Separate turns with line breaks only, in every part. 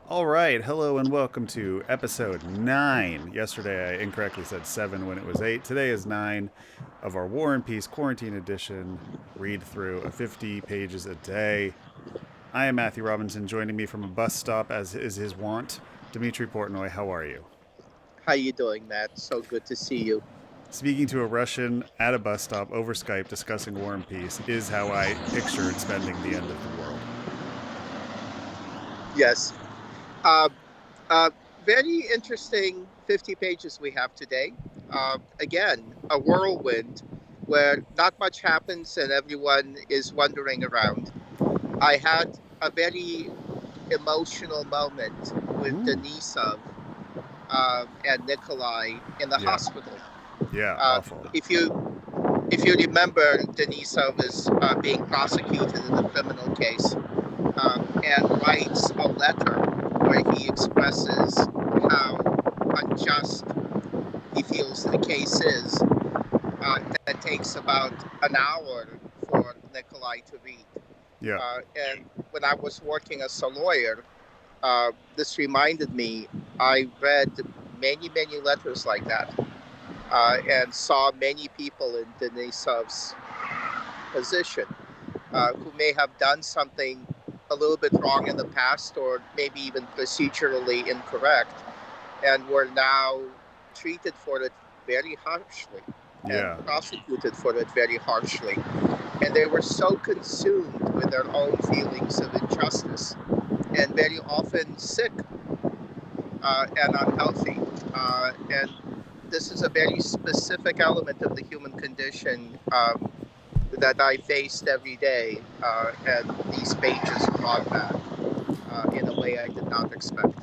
All right, hello and welcome to episode 9. Yesterday I incorrectly said 7 when it was 8. Today is 9 of our War and Peace Quarantine Edition read through of 50 pages a day. I am Matthew Robinson. Joining me from a bus stop, as is his wont, Dimitri Portnoy. How are you?
How you doing, Matt? So good to see you.
Speaking to a Russian at a bus stop over Skype discussing War and Peace is how I pictured spending the end of the world.
Yes. Uh, uh, Very interesting 50 pages we have today. Again, a whirlwind where not much happens and everyone is wandering around. I had a very emotional moment with
Ooh,
Denisov and Nikolai in the
yeah,
hospital.
yeah,
Uh,
awful.
if you if you remember, Denisov is being prosecuted in a criminal case and writes a letter where he expresses how unjust he feels the case is. That takes about an hour for Nikolai to read.
Yeah,
And when I was working as a lawyer, this reminded me I read many letters like that and saw many people in Denisov's position who may have done something a little bit wrong in the past or maybe even procedurally incorrect and were now treated for it very harshly and
yeah.
prosecuted for it very harshly. And they were so consumed with their own feelings of injustice and very often sick and unhealthy. And this is a very specific element of the human condition that I faced every day, and these pages brought that in a way I did not expect.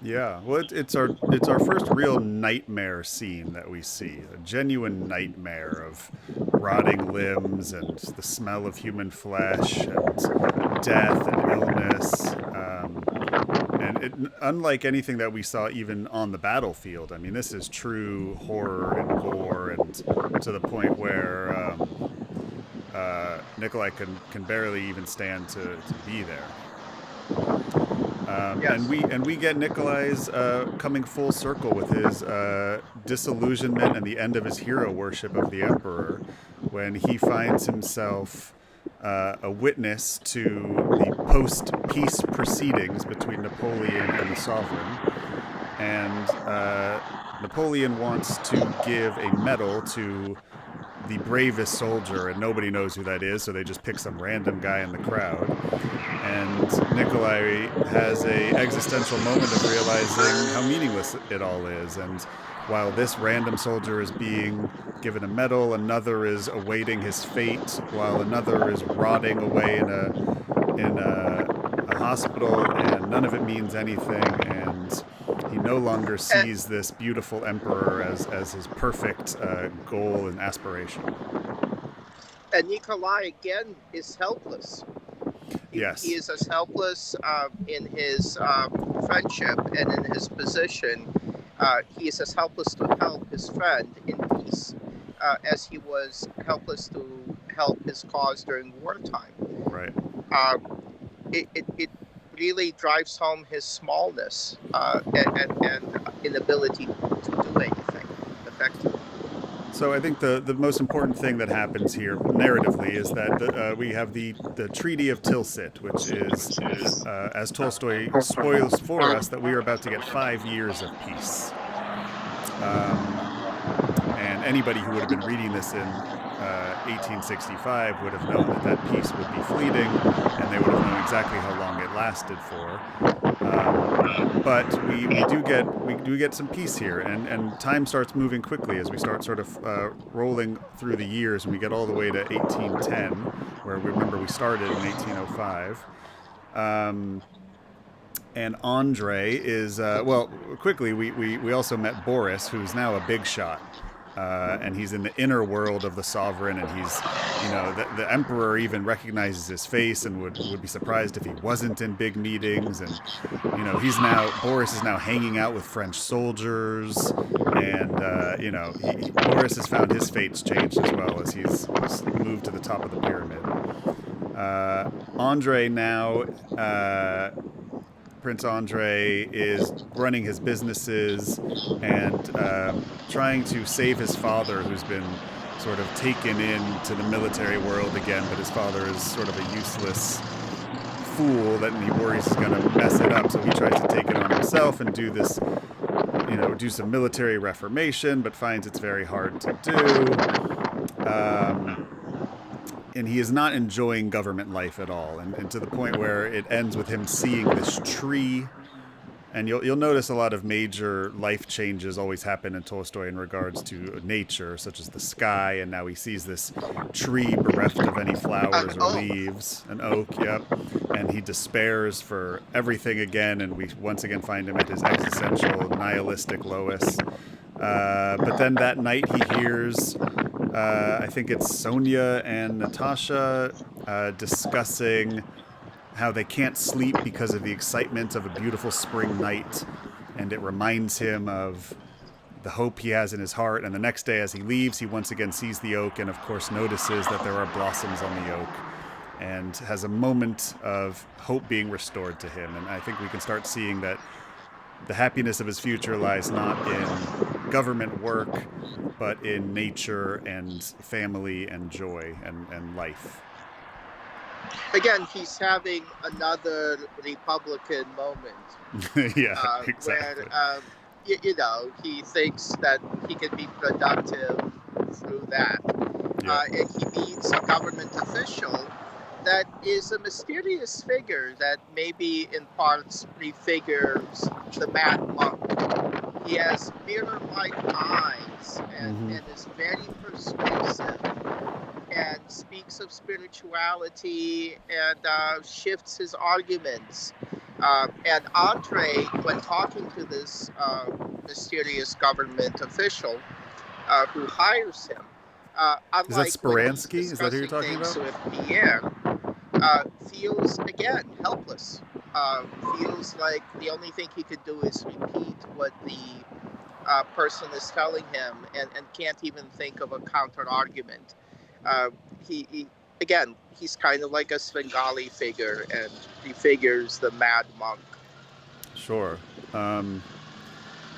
Yeah, well, it's our first real nightmare scene that we see, a genuine nightmare of rotting limbs and the smell of human flesh and death and illness. Unlike anything that we saw even on the battlefield, I mean, this is true horror and gore, and to the point where Nikolai can barely even stand to be there. And
Yes.
we get Nikolai's coming full circle with his disillusionment and the end of his hero worship of the Emperor when he finds himself a witness to the post-peace proceedings between Napoleon and the sovereign, and Napoleon wants to give a medal to the bravest soldier, and nobody knows who that is, so they just pick some random guy in the crowd. And Nikolai has a existential moment of realizing how meaningless it all is. And while this random soldier is being given a medal, another is awaiting his fate, while another is rotting away in a hospital, and none of it means anything. And he no longer
And,
sees this beautiful emperor as his perfect goal and aspiration.
and Nikolai again is helpless. He
Yes.
is as helpless in his friendship and in his position. He is as helpless to help his friend in peace as he was helpless to help his cause during wartime.
Right.
Uh, it really drives home his smallness and inability to do anything effectively.
So I think the most important thing that happens here narratively is that we have the Treaty of Tilsit, which is, as Tolstoy spoils for us, that we are about to get 5 years of peace. Um, and anybody who would have been reading this in 1865 would have known that that peace would be fleeting, and they would have known exactly how long it lasted for. Um, but we do get some peace here, and time starts moving quickly as we start sort of rolling through the years, and we get all the way to 1810, where we remember we started in 1805. Um, and Andre is well. Quickly, we also met Boris, who's now a big shot, and he's in the inner world of the sovereign, and he's, the emperor even recognizes his face and would be surprised if he wasn't in big meetings, and he's now Boris is now hanging out with French soldiers, and Boris has found his fate's changed as well as he's moved to the top of the pyramid. Andre now Prince Andre is running his businesses and trying to save his father, who's been sort of taken into the military world again, but his father is sort of a useless fool that he worries is going to mess it up, so he tries to take it on himself and do this, do some military reformation, but finds it's very hard to do. And he is not enjoying government life at all, and to the point where it ends with him seeing this tree. And you'll notice a lot of major life changes always happen in Tolstoy in regards to nature, such as the sky, and now he sees this tree bereft of any flowers or leaves, an oak, yep. And he despairs for everything again, and we once again find him at his existential, nihilistic lowest. But then that night he hears, I think it's Sonia and Natasha discussing how they can't sleep because of the excitement of a beautiful spring night, and it reminds him of the hope he has in his heart. And the next day as he leaves, he once again sees the oak and of course notices that there are blossoms on the oak, and has a moment of hope being restored to him. And I think we can start seeing that the happiness of his future lies not in government work, but in nature and family and joy and life.
Again, he's having another Republican moment.
Yeah, exactly.
Where, he thinks that he can be productive through that.
Yeah.
And he meets a government official that is a mysterious figure that maybe in parts prefigures the Mad Monk. He has mirror-like eyes and is very persuasive, and speaks of spirituality and shifts his arguments. And Andre, when talking to this mysterious government official who hires him,
Is that Speransky? Is that who you're talking about?
With Pierre, feels again helpless. Feels like the only thing he could do is repeat what the person is telling him, and can't even think of a counter argument. He's kind of like a Svengali figure, and he figures the Mad Monk.
Sure.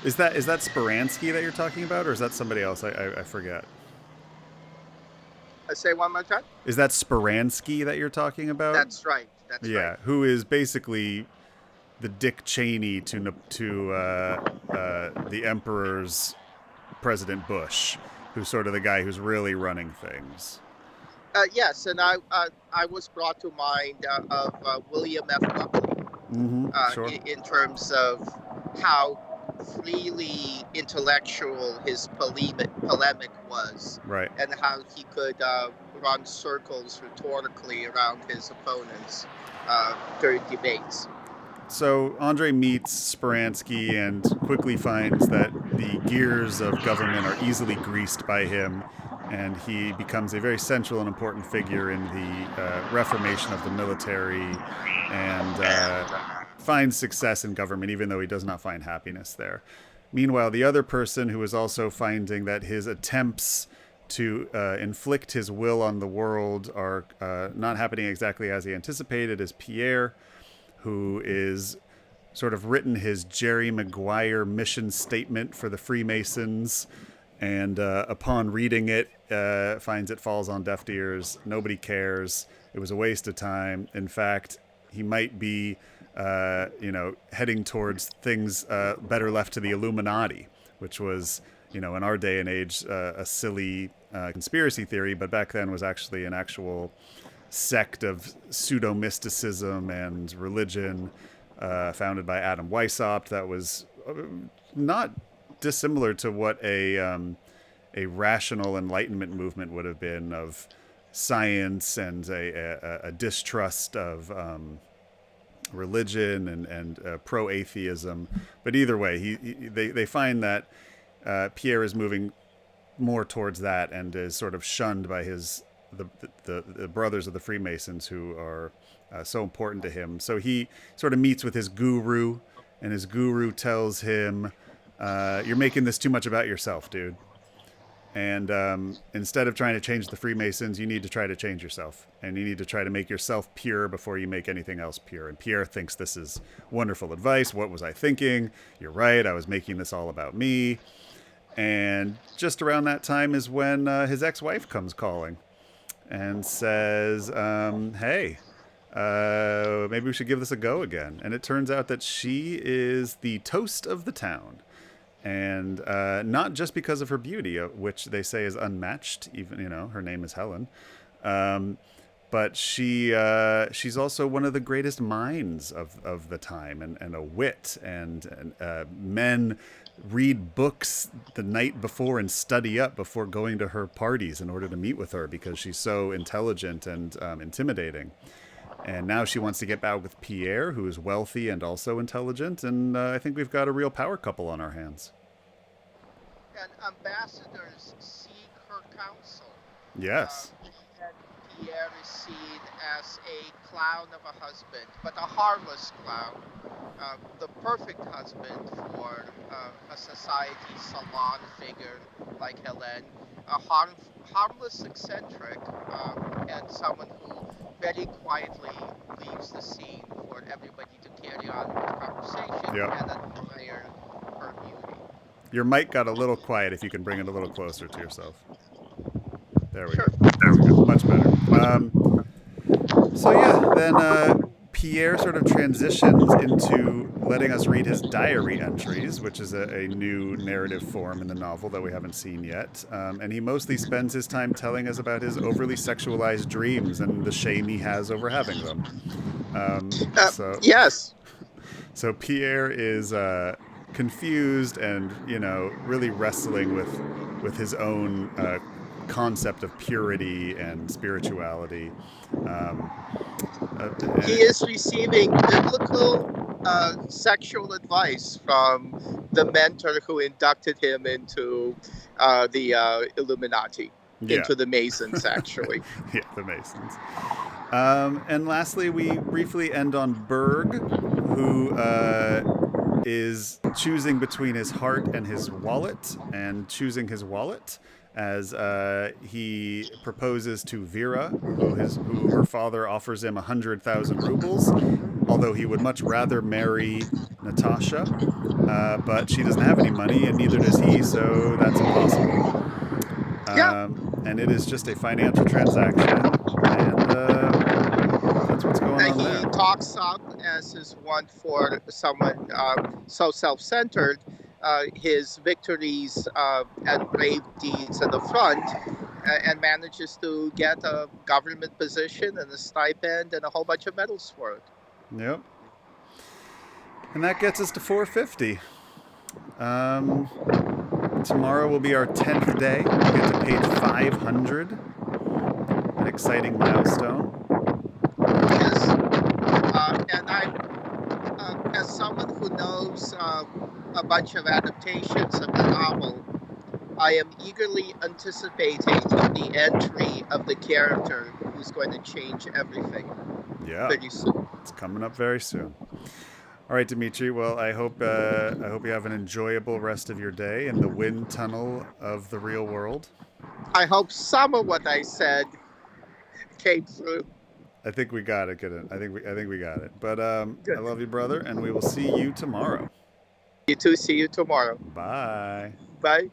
Is that Speransky that you're talking about, or is that somebody else? I forget.
Say one more time.
Is that Speransky that you're talking about?
That's right. That's right.
Yeah, who is basically the Dick Cheney to the Emperor's President Bush, who's sort of the guy who's really running things.
Yes, and I was brought to mind of William F. Buckley
Sure.
in terms of how freely intellectual his polemic was,
right,
and how he could run circles rhetorically around his opponents during debates.
So Andre meets Speransky and quickly finds that the gears of government are easily greased by him, and he becomes a very central and important figure in the reformation of the military, and finds success in government, even though he does not find happiness there. Meanwhile, the other person who is also finding that his attempts to inflict his will on the world are not happening exactly as he anticipated is Pierre, who is sort of written his Jerry Maguire mission statement for the Freemasons, and upon reading it, finds it falls on deaf ears. Nobody cares. It was a waste of time. In fact, he might be, heading towards things better left to the Illuminati, which was, in our day and age, a silly conspiracy theory, but back then was actually an actual sect of pseudo-mysticism and religion founded by Adam Weishaupt that was not dissimilar to what a rational Enlightenment movement would have been, of science and a distrust of religion and pro-atheism. But either way, they find that Pierre is moving more towards that and is sort of shunned by the brothers of the Freemasons, who are so important to him. So he sort of meets with his guru, and his guru tells him, "You're making this too much about yourself, dude." And instead of trying to change the Freemasons, you need to try to change yourself. And you need to try to make yourself pure before you make anything else pure. And Pierre thinks this is wonderful advice. What was I thinking? You're right. I was making this all about me. And just around that time is when his ex-wife comes calling and says, hey, maybe we should give this a go again. And it turns out that she is the toast of the town. And not just because of her beauty, which they say is unmatched. Even her name is Helen, but she's also one of the greatest minds of the time, and a wit. And men read books the night before and study up before going to her parties in order to meet with her because she's so intelligent and intimidating. And now she wants to get back with Pierre, who is wealthy and also intelligent. And I think we've got a real power couple on our hands.
And ambassadors seek her counsel.
Yes.
And Pierre is seen as a clown of a husband, but a harmless clown. The perfect husband for a society salon figure like Hélène. A harmless eccentric, and someone who very quietly leaves the scene for everybody to carry on the conversation and admire her beauty.
Your mic got a little quiet. If you can bring it a little closer to yourself. There we go.
There we
go. Much better. Then Pierre sort of transitions into letting us read his diary entries, which is a new narrative form in the novel that we haven't seen yet. And he mostly spends his time telling us about his overly sexualized dreams and the shame he has over having them.
Yes.
So Pierre is confused and, really wrestling with his own concept of purity and spirituality.
He is receiving biblical sexual advice from the mentor who inducted him into the Illuminati, into the Masons, actually.
Yeah, the Masons. And lastly, we briefly end on Berg, who is choosing between his heart and his wallet, and choosing his wallet as he proposes to Vera, who her father offers him 100,000 rubles, although he would much rather marry Natasha, but she doesn't have any money, and neither does he, so that's impossible. And it is just a financial transaction, and that's what's going on there.
He talks up, as is one for someone so self-centered, his victories and brave deeds at the front, and manages to get a government position and a stipend and a whole bunch of medals for it.
Yep. And that gets us to 450. Tomorrow will be our 10th day. We'll get to page 500. An exciting milestone.
Yes. And I, as someone who knows a bunch of adaptations of the novel, I am eagerly anticipating the entry of the character who's going to change everything pretty soon.
It's coming up very soon. All right, Dimitri. Well, I hope you have an enjoyable rest of your day in the wind tunnel of the real world.
I hope some of what I said came through.
I think we got it. I think we got it. But I love you, brother, and we will see you tomorrow.
You too. See you tomorrow.
Bye.
Bye.